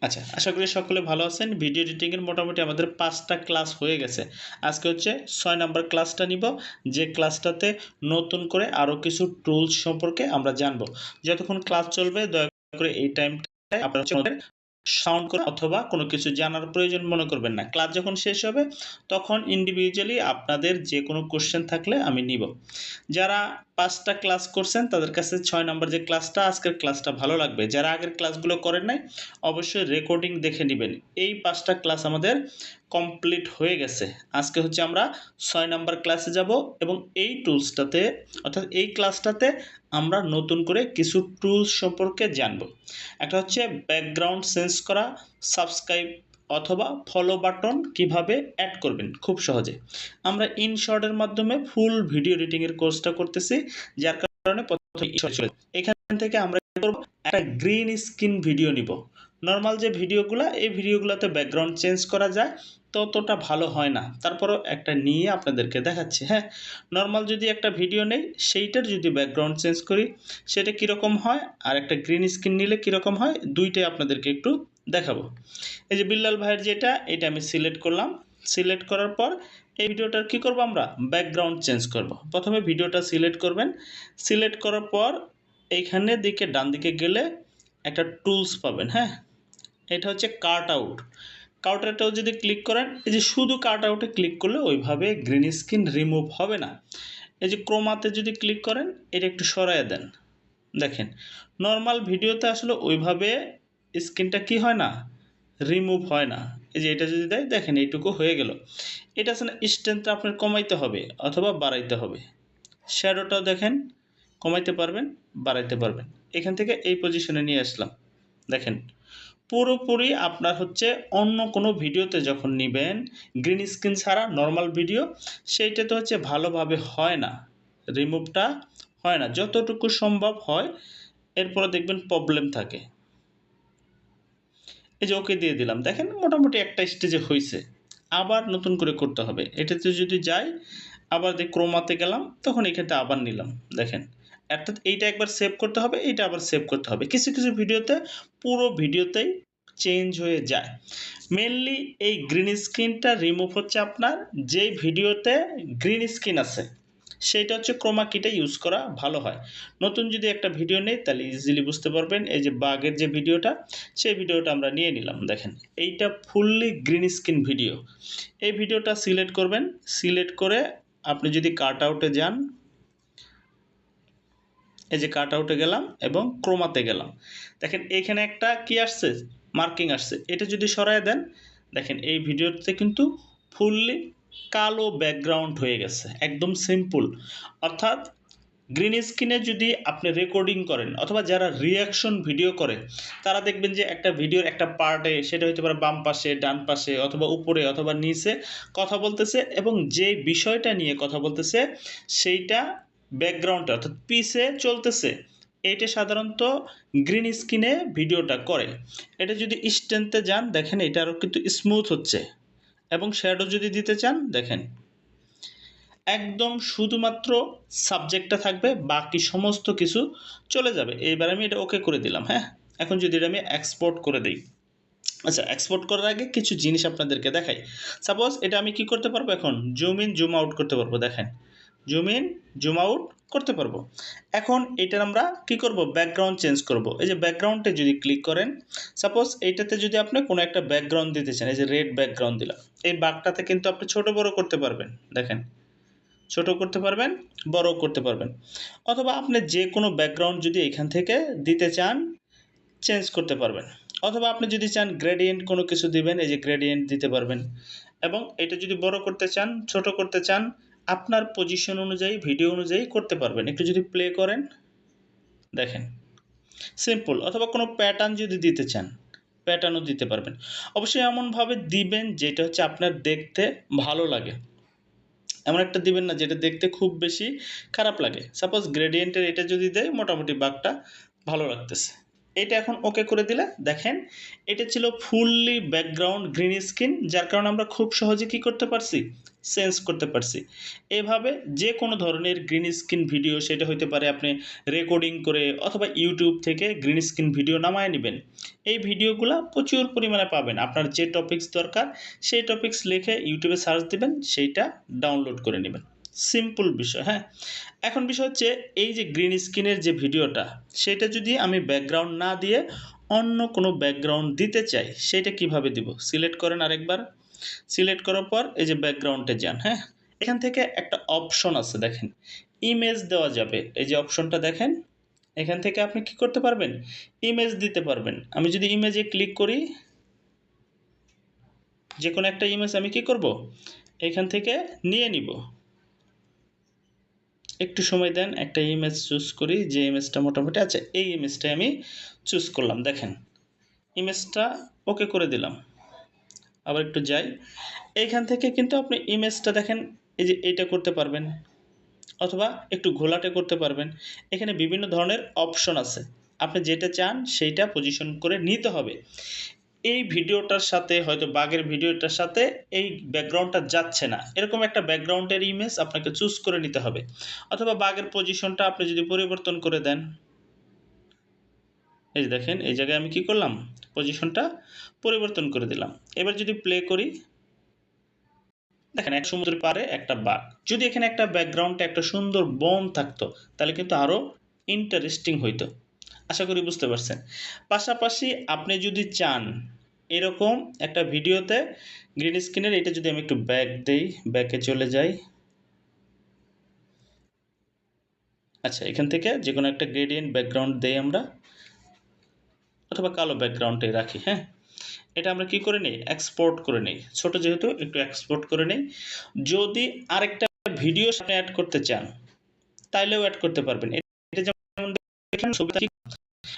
আচ্ছা, আশা করি সকলে ভালো আছেন। ভিডিও এডিটিং এর মোটামুটি আমাদের ৫ টা ক্লাস হয়ে গেছে। আজকে হচ্ছে ৬ নাম্বার ক্লাসটা নিব। যে ক্লাসটাতে নতুন করে আরও কিছু টুলস সম্পর্কে আমরা জানব। যতক্ষণ ক্লাস চলবে দয়া করে এই টাইমটায় আপনারা হচ্ছে সাউন্ড করে অথবা কোনো কিছু জানার প্রয়োজন মনে করবেন না। ক্লাস যখন শেষ হবে তখন ইন্ডিভিজুয়ালি আপনাদের যে কোনো কোয়েশ্চেন থাকলে আমি নিব। যারা ৫ টা ক্লাস করছেন তাদের কাছে ৬ নাম্বার যে ক্লাসটা আজকের ক্লাসটা ভালো লাগবে। যারা আগের ক্লাসগুলো করেন নাই অবশ্যই রেকর্ডিং দেখে নিবেন। এই ৫ টা ক্লাস আমাদের কমপ্লিট হয়ে গেছে। আজকে হচ্ছে আমরা ৬ নাম্বার ক্লাসে যাব এবং এই টুলসটাতে অর্থাৎ এই ক্লাসটাতে আমরা নতুন করে কিছু টুলস সম্পর্কে জানব। একটা হচ্ছে ব্যাকগ্রাউন্ড চেঞ্জ করা, সাবস্ক্রাইব অথবা ফলো বাটন কিভাবে অ্যাড করবেন খুব সহজে। আমরা ইনশর্টের মাধ্যমে ফুল ভিডিও এডিটিং এর কোর্সটা করতেছি, যার কারণে প্রথমে ইনশর্ট চলে এখান থেকে আমরা কি করব, একটা গ্রিন স্ক্রিন ভিডিও নিব। নর্মাল যে ভিডিওগুলো এই ভিডিওগুলোতে ব্যাকগ্রাউন্ড চেঞ্জ করা যায়, ততটা ভালো হয় না। তারপরও একটা নিয়ে আপনাদেরকে দেখাচ্ছি। হ্যাঁ, নর্মাল যদি একটা ভিডিও নেই সেইটার যদি ব্যাকগ্রাউন্ড চেঞ্জ করি সেটা কীরকম হয়, আর একটা গ্রিন স্ক্রিন নিলে কীরকম হয়, দুইটাই আপনাদেরকে একটু দেখাবো। এই যে বিল্লাল ভাইয়ের যেটা, এটা আমি সিলেক্ট করলাম। সিলেক্ট করার পর এই ভিডিওটার কি করব, আমরা ব্যাকগ্রাউন্ড চেঞ্জ করব। প্রথমে ভিডিওটা সিলেক্ট করবেন। সিলেক্ট করার পর এইখানে দিকে ডান দিকে গেলে একটা টুলস পাবেন। হ্যাঁ, এটা হচ্ছে কাট আউট। কাট আউটেও যদি ক্লিক করেন, এই যে শুধু কাট আউটে ক্লিক করলে ওইভাবে গ্রিন স্ক্রিন রিমুভ হবে না। এই যে ক্রোমাতে যদি ক্লিক করেন, এটা একটু সরাইয়া দেন। দেখেন নর্মাল ভিডিওতে আসলে ওইভাবে স্ক্রিনটা কি হয় না, রিমুভ হয় না। এই যে এটা যদি দেয়, দেখেন এইটুকু হয়ে গেল। এটা আসলে স্ট্রেংথটা আপনার কমাইতে হবে অথবা বাড়াইতে হবে। শ্যাডোটাও দেখেন কমাইতে পারবেন, বাড়াইতে পারবেন। এখান থেকে এই পজিশনে নিয়ে আসলাম। দেখেন পুরোপুরি আপনার হচ্ছে অন্য কোনো ভিডিওতে যখন নেবেন গ্রিন স্ক্রিন ছাড়া নর্মাল ভিডিও, সেইটাতে হচ্ছে ভালোভাবে হয় না, রিমুভটা হয় না, যতটুকু সম্ভব হয়। এরপরে দেখবেন প্রবলেম থাকে। এই যে ওকে দিয়ে দিলাম, দেখেন মোটামুটি একটা স্টেজে হয়েছে। আবার নতুন করে করতে হবে। এটাতে যদি যাই, আবার ক্রোমাতে গেলাম, তখন এখানটা আবার নিলাম। দেখেন অর্থাৎ এইটা একবার সেভ করতে হবে, এইটা আবার সেভ করতে হবে। কিছু কিছু ভিডিওতে পুরো ভিডিওতেই চেঞ্জ হয়ে যায়। মেনলি এই গ্রিন স্ক্রিনটা রিমুভ হচ্ছে আপনার যেই ভিডিওতে গ্রিন স্ক্রিন আছে সেইটা হচ্ছে ক্রোমা কিটা ইউজ করা ভালো হয়। নতুন যদি একটা ভিডিও নেই তাহলে ইজিলি বুঝতে পারবেন। এই যে বাগের যে ভিডিওটা, সেই ভিডিওটা আমরা নিয়ে নিলাম। দেখেন এইটা ফুললি গ্রিন স্ক্রিন ভিডিও। এই ভিডিওটা সিলেক্ট করবেন। সিলেক্ট করে আপনি যদি কাট আউটে যান, এই যে কাট আউটে গেলাম এবং ক্রোমাতে গেলাম, দেখেন এইখানে একটা কি আসছে, মার্কিং আসছে। এটা যদি সরায় দেন, দেখেন এই ভিডিওতে কিন্তু ফুললি কালো ব্যাকগ্রাউন্ড হয়ে গেছে, একদম সিম্পল। অর্থাৎ গ্রিন স্ক্রিনে যদি আপনি রেকর্ডিং করেন অথবা যারা রিয়াকশন ভিডিও করে, তারা দেখবেন যে একটা ভিডিওর একটা পার্টে, সেটা হতে পারে বাম পাশে, ডান পাশে অথবা উপরে অথবা নিচে কথা বলতেছে, এবং যে বিষয়টা নিয়ে কথা বলতেছে সেইটা ব্যাকগ্রাউন্ডে অর্থাৎ পিছে চলতেছে। এইটা সাধারণত গ্রিন স্ক্রিনে ভিডিওটা করে। এটা যদি স্ট্রেন্থে যান, দেখেন এটা আরও কিন্তু স্মুথ হচ্ছে। এবং শ্যাডো যদি দিতে চান, দেখেন একদম শুধুমাত্র সাবজেক্টটা থাকবে, বাকি সমস্ত কিছু চলে যাবে। এইবার আমি এটা ওকে করে দিলাম। হ্যাঁ, এখন যদি এটা আমি এক্সপোর্ট করে দিই। আচ্ছা, এক্সপোর্ট করার আগে কিছু জিনিস আপনাদেরকে দেখাই। সাপোজ এটা আমি কি করতে পারবো, এখন জুম ইন জুম আউট করতে পারবো। দেখেন জুম ইন জুম আউট করতে পারবো। এখন এটার আমরা কি করব, ব্যাকগ্রাউন্ড চেঞ্জ করব। এই যে ব্যাকগ্রাউন্ডে যদি ক্লিক করেন, সাপোজ এইটাতে যদি আপনি কোনো একটা ব্যাকগ্রাউন্ড দিতে চান, এই যে রেড ব্যাকগ্রাউন্ড দিলাম, এই বাঘটাতে কিন্তু আপনি ছোট বড় করতে পারবেন। দেখেন ছোট করতে পারবেন, বড় করতে পারবেন। অথবা আপনি যে কোনো ব্যাকগ্রাউন্ড যদি এখান থেকে দিতে চান, চেঞ্জ করতে পারবেন। অথবা আপনি যদি চান গ্রেডিয়েন্ট কোনো কিছু দিবেন, এই যে গ্রেডিয়েন্ট দিতে পারবেন। এবং এটা যদি বড় করতে চান, ছোট করতে চান, আপনার পজিশন অনুযায়ী, ভিডিও অনুযায়ী করতে পারবেন। একটু যদি প্লে করেন, দেখেন সিম্পল। অথবা কোনো প্যাটার্ন যদি দিতে চান, প্যাটার্নও দিতে পারবেন। অবশ্যই এমনভাবে দিবেন যেটা হচ্ছে আপনার দেখতে ভালো লাগে। এমন একটা দিবেন না যেটা দেখতে খুব বেশি খারাপ লাগে। সাপোজ গ্রেডিয়েন্টের এটা যদি দেয়, মোটামুটি বাঘটা ভালো লাগতেছে। এটা এখন ওকে করে দিলে দেখেন এটা ছিল ফুললি ব্যাকগ্রাউন্ড গ্রিন স্ক্রিন, যার কারণে আমরা খুব সহজে কি করতে পারছি, চেঞ্জ করতে পারছি। এভাবে যে কোনো ধরনের গ্রিন স্ক্রিন ভিডিও, সেটা হতে পারে আপনি রেকর্ডিং করে অথবা ইউটিউব থেকে গ্রিন স্ক্রিন ভিডিও নামায় নেবেন। এই ভিডিওগুলো প্রচুর পরিমাণে পাবেন। আপনার যে টপিকস দরকার সেই টপিকস লিখে ইউটিউবে সার্চ দিবেন, সেইটা ডাউনলোড করে নেবেন। সিম্পল বিষয়। হ্যাঁ, এখন বিষয় হচ্ছে এই যে গ্রিন স্ক্রিনের যে ভিডিওটা, সেটা যদি আমি ব্যাকগ্রাউন্ড না দিয়ে অন্য কোনো ব্যাকগ্রাউন্ড দিতে চাই, সেটা কিভাবে দিব? সিলেক্ট করেন আরেকবার। সিলেক্ট করার পর এই যে ব্যাকগ্রাউন্ডে যান। হ্যাঁ, এখান থেকে একটা অপশন আছে দেখেন, ইমেজ দেওয়া যাবে। এই যে অপশনটা দেখেন, এখান থেকে আপনি কি করতে পারবেন, ইমেজ দিতে পারবেন। আমি যদি ইমেজে ক্লিক করি, যে কোনো একটা ইমেজ আমি কি করব, এখান থেকে নিয়ে নিব। একটু সময় দেন, একটা ইমেজ চুজ করি, যে ইমেজটা মোটামুটি আছে এই ইমেজটাই আমি চুজ করলাম। দেখেন ইমেজটা ওকে করে দিলাম। আবার একটু যাই, এইখান থেকে কিন্তু আপনি ইমেজটা দেখেন এই যে এইটা করতে পারবেন, অথবা একটু ঘোলাটে করতে পারবেন। এখানে বিভিন্ন ধরনের অপশন আছে, আপনি যেটা চান সেইটা পজিশন করে নিতে হবে। এই ভিডিওটার সাথে হয়তো বাঘের ভিডিওটার সাথে এই ব্যাকগ্রাউন্ডটা যাচ্ছে না, এরকম একটা ব্যাকগ্রাউন্ডের ইমেজ আপনাকে চুজ করে নিতে হবে। অথবা বাঘের পজিশনটা আপনি যদি পরিবর্তন করে দেন, এই যে দেখেন এই জায়গায় আমি কি করলাম, পজিশনটা পরিবর্তন করে দিলাম। এবার যদি প্লে করি, দেখেন এক সমুদ্রের পাড়ে একটা বাঘ। যদি এখানে একটা ব্যাকগ্রাউন্ডে একটা সুন্দর বন থাকতো, তাহলে কিন্তু আরও ইন্টারেস্টিং হইতো। আশা করি বুঝতে পারছেন। পাশাপাশি আপনি যদি চান এরকম একটা ভিডিওতে গ্রিন স্ক্রিনের, এটা যদি আমি একটু ব্যাক দেই, ব্যাকে চলে যাই, আচ্ছা এখান থেকে যে কোনো একটা গ্রেডিয়েন্ট ব্যাকগ্রাউন্ড দেই আমরা, অথবা কালো ব্যাকগ্রাউন্ডে রাখি। হ্যাঁ, এটা আমরা কি করে নিই, এক্সপোর্ট করে নিই। ছোট যেহেতু একটু এক্সপোর্ট করে নিই। যদি আরেকটা ভিডিও সাথে অ্যাড করতে চান, তাইলেও অ্যাড করতে পারবেন। এটা যেমন দেখেন ছবিটা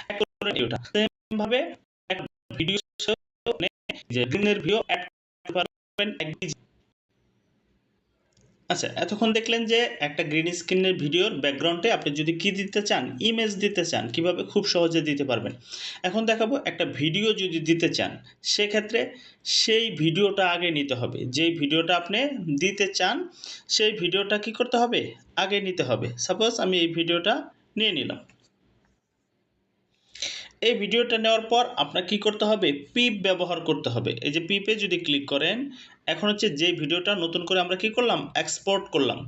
অ্যাড করে নিই, ওটা সেম ভাবে একটা ভিডিও যে গ্রিনের ভিডিও অ্যাড করতে পারবেন একদিন। আচ্ছা, এতক্ষণ দেখলেন যে একটা গ্রিন স্ক্রিনের ভিডিওর ব্যাকগ্রাউন্ডে আপনি যদি কি দিতে চান, ইমেজ দিতে চান, কিভাবে খুব সহজে দিতে পারবেন। এখন দেখাবো একটা ভিডিও যদি দিতে চান, সেক্ষেত্রে সেই ভিডিওটা আগে নিতে হবে। যেই ভিডিওটা আপনি দিতে চান সেই ভিডিওটা কি করতে হবে, আগে নিতে হবে। সাপোজ আমি এই ভিডিওটা নিয়ে নিলাম। এই ভিডিওটা নেওয়ার পর আপনার কি করতে হবে, পিপ ব্যবহার করতে হবে। এই যে পিপে যদি ক্লিক করেন, এখন হচ্ছে যে ভিডিওটা নতুন করে আমরা কি করলাম, এক্সপোর্ট করলাম,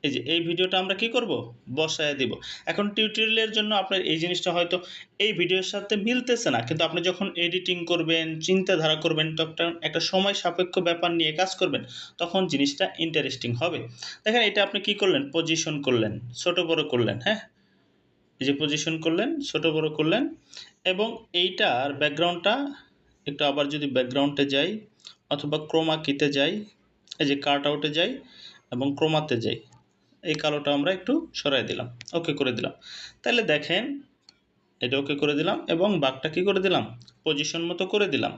এই যে এই ভিডিওটা আমরা কি করব, বসায় দিব। এখন টিউটোরিয়ালের জন্য আপনার এই জিনিসটা হয়তো এই ভিডিওর সাথে মিলতেছে না, কিন্তু আপনি যখন এডিটিং করবেন, চিন্তাধারা করবেন, তখন একটা সময় সাপেক্ষ ব্যাপার নিয়ে কাজ করবেন, তখন জিনিসটা ইন্টারেস্টিং হবে। দেখেন এটা আপনি কি করলেন, পজিশন করলেন, ছোট বড় করলেন। হ্যাঁ, এই যে পজিশন করলেন, ছোট বড় করলেন, এবং এইটার ব্যাকগ্রাউন্ডটা একটু, আবার যদি ব্যাকগ্রাউন্ডে যাই অথবা ক্রোমা কিতে যাই, এই যে কাট আউটে যাই এবং ক্রোমাতে যাই, এই কালোটা আমরা একটু সরাই দিলাম, ওকে করে দিলাম। তাহলে দেখেন এটা ওকে করে দিলাম এবং বাঘটা কি করে দিলাম, পজিশন মতো করে দিলাম।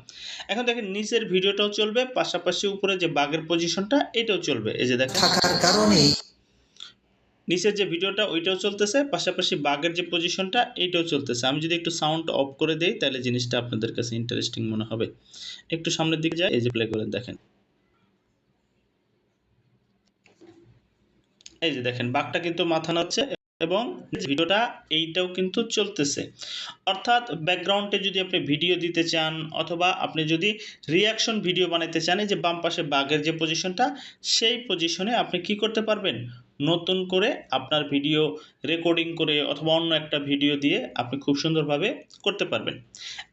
এখন দেখেন নিচের ভিডিওটাও চলবে, পাশাপাশি উপরে যে বাঘের পজিশনটা এটাও চলবে। এই যে দেখেন থাকার কারণেই নিচের যে ভিডিওটা ওইটাও চলতেছে, পাশাপাশি বাঘের যে পজিশনটা এইটাও চলতেছে। আমি যদি একটু সাউন্ড অফ করে দেই, তাহলে জিনিসটা আপনাদের কাছে ইন্টারেস্টিং মনে হবে। একটু সামনের দিকে যাই, এই যে প্লে করে দেখেন, এই যে দেখেন বাঘটা কিন্তু মাথা নাড়ছে এবং ভিডিওটা এইটাও কিন্তু চলতেছে। অর্থাৎ ব্যাকগ্রাউন্ডে যদি আপনি ভিডিও দিতে চান, অথবা আপনি যদি রিয়াকশন ভিডিও বানাইতে চান, এই যে বাম পাশে বাঘের যে পজিশনটা, সেই পজিশনে আপনি কি করতে পারবেন, নতুন করে আপনার ভিডিও রেকর্ডিং করে অথবা অন্য একটা ভিডিও দিয়ে আপনি খুব সুন্দরভাবে করতে পারবেন।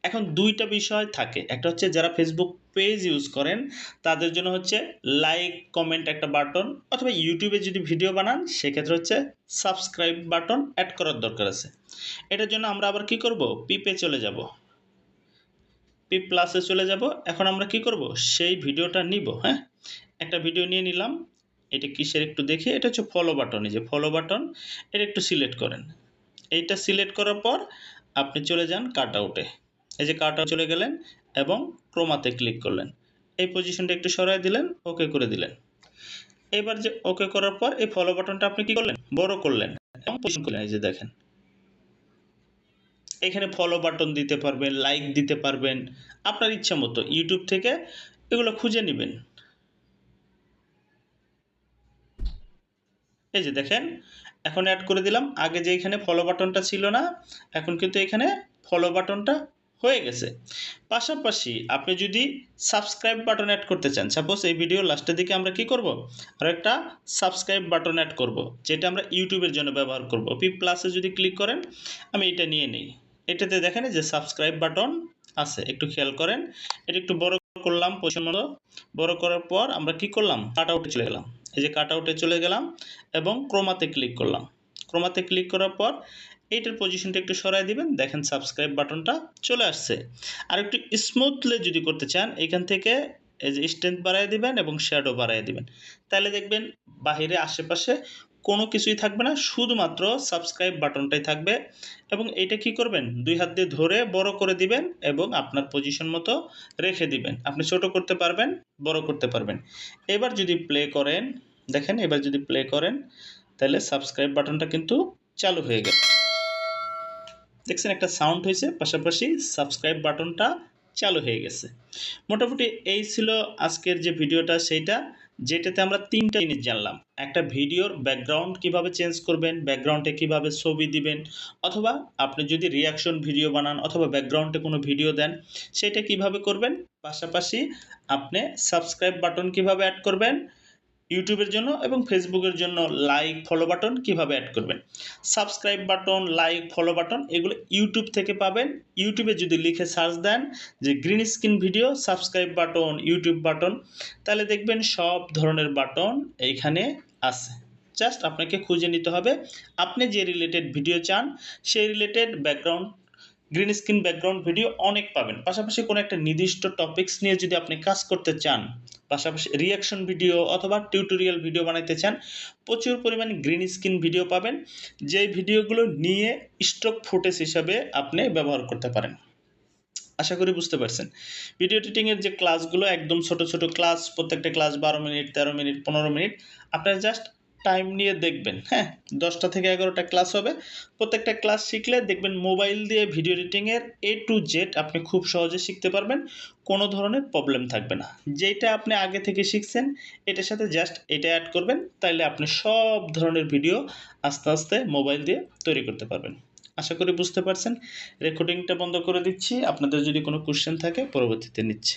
এখন দুইটা বিষয় থাকে, একটা হচ্ছে যারা ফেসবুক পেজ ইউজ করেন তাদের জন্য হচ্ছে লাইক কমেন্ট একটা বাটন, অথবা ইউটিউবে যদি ভিডিও বানান সেক্ষেত্রে হচ্ছে সাবস্ক্রাইব বাটন অ্যাড করার দরকার আছে। এটার জন্য আমরা আবার কি করব, পিপে চলে যাব, পিপ প্লাসে চলে যাব। এখন আমরা কি করব, সেই ভিডিওটা নিব। হ্যাঁ, একটা ভিডিও নিয়ে নিলাম, এটা কিসের একটু দেখি, এটা হচ্ছে ফলো বাটন। এই যে ফলো বাটন, এটা একটু সিলেক্ট করেন। এইটা সিলেক্ট করার পর আপনি চলে যান কাট আউটে, এই যে কাট আউট চলে গেলেন এবং ক্রোমাতে ক্লিক করলেন, এই পজিশনটা একটু সরাই দিলেন, ওকে করে দিলেন। এবার যে ওকে করার পর এই ফলো বাটনটা আপনি কি করলেন, বড় করলেন এবং পজিশন করলেন। এই যে দেখেন এখানে ফলো বাটন দিতে পারবেন, লাইক দিতে পারবেন, আপনার ইচ্ছা মতো ইউটিউব থেকে এগুলো খুঁজে নেবেন। এই যে দেখেন, এখন অ্যাড করে দিলাম। আগে যে এখানে ফলো বাটনটা ছিল না, এখন কিন্তু এখানে ফলো বাটনটা হয়ে গেছে। পাশাপাশি আপনি যদি সাবস্ক্রাইব বাটন অ্যাড করতে চান, সাপোজ এই ভিডিওর লাস্টের দিকে আমরা কি করব, আর একটা সাবস্ক্রাইব বাটন অ্যাড করব, যেটা আমরা ইউটিউবের জন্য ব্যবহার করব। পি প্লাসে যদি ক্লিক করেন, আমি এটা নিয়ে নিই। এটাতে দেখেন যে সাবস্ক্রাইব বাটন আছে, একটু খেয়াল করেন। এটা একটু বড় করলাম, পজিশন মতো বড় করার পর আমরা কি করলাম, কাট আউটে চলে গেলাম। এই যে কাট আউটে চলে গেলাম এবং ক্রোমাতে ক্লিক করলাম। ক্রোমাতে ক্লিক করার পর এইটার পজিশনটা একটু সরাই দিবেন, দেখেন সাবস্ক্রাইব বাটনটা চলে আসছে। আর একটু স্মুথলি যদি করতে চান, এখান থেকে এই যে স্ট্রেংথ বাড়ায় দিবেন এবং শ্যাডো বাড়ায় দিবেন, তাহলে দেখবেন বাহিরে আশেপাশে কোনো কিছুই থাকবে না, শুধুমাত্র সাবস্ক্রাইব বাটনটাই থাকবে। এবং এইটা কি করবেন, দুই হাত দিয়ে ধরে বড় করে দিবেন এবং আপনার পজিশন মতো রেখে দিবেন। আপনি ছোট করতে পারবেন, বড় করতে পারবেন। এবার যদি প্লে করেন, দেখেন এবার যদি প্লে করেন, তাহলে সাবস্ক্রাইব বাটনটা কিন্তু চালু হয়ে গেল। দেখছেন একটা সাউন্ড হয়েছে, পাশাপাশি সাবস্ক্রাইব বাটনটা চালু হয়ে গেছে। মোটামুটি এই ছিল আজকের যে ভিডিওটা, সেইটা যেটাতে আমরা 3টা জিনিস জানলাম। একটা ভিডিওর ব্যাকগ্রাউন্ড কিভাবে চেঞ্জ করবেন, ব্যাকগ্রাউন্ডে কিভাবে ছবি দিবেন, অথবা আপনি যদি রিয়াকশন ভিডিও বানান অথবা ব্যাকগ্রাউন্ডে কোনো ভিডিও দেন, সেটা কিভাবে করবেন। পাশাপাশি আপনি সাবস্ক্রাইব বাটন কিভাবে অ্যাড করবেন ইউটিউবের জন্য, এবং ফেসবুকের জন্য লাইক ফলো বাটন কিভাবে অ্যাড করবেন। Subscribe button, like follow button এগুলো ইউটিউব থেকে পাবেন। ইউটিউবে যদি লিখে সার্চ দেন যে green screen video subscribe button YouTube button, তাহলে দেখবেন সব ধরনের বাটন এইখানে আছে। জাস্ট আপনাকে খুঁজে নিতে হবে আপনি যে রিলেটেড ভিডিও চান, সেই related background green screen background video অনেক পাবেন। পাশাপাশি কোনো একটা নির্দিষ্ট টপিকস নিয়ে যদি আপনি কাজ করতে চান, পাশাপাশি রিয়াকশন ভিডিও অথবা টিউটোরিয়াল ভিডিও বানাইতে চান, প্রচুর পরিমাণে গ্রিন স্ক্রিন ভিডিও পাবেন, যেই ভিডিওগুলো নিয়ে স্টক ফুটেজ হিসাবে আপনি ব্যবহার করতে পারেন। আশা করি বুঝতে পারছেন। ভিডিও এডিটিংয়ের যে ক্লাসগুলো একদম ছোট ছোট ক্লাস, প্রত্যেকটা ক্লাস 12 মিনিট, 13 মিনিট, 15 মিনিট। আপনারা জাস্ট টাইম নিয়ে দেখবেন, হ্যাঁ, 10টা থেকে 11টা ক্লাস হবে। প্রত্যেকটা ক্লাস শিখলে দেখবেন মোবাইল দিয়ে ভিডিও এডিটিংয়ের A to Z আপনি খুব সহজে শিখতে পারবেন, কোনো ধরনের প্রবলেম থাকবে না। যেটা আপনি আগে থেকে শিখছেন, এটার সাথে জাস্ট এটা অ্যাড করবেন, তাইলে আপনি সব ধরনের ভিডিও আস্তে আস্তে মোবাইল দিয়ে তৈরি করতে পারবেন। আশা করি বুঝতে পারছেন। রেকর্ডিংটা বন্ধ করে দিচ্ছি, আপনাদের যদি কোনো কোশ্চেন থাকে পরবর্তীতে নিচ্ছি।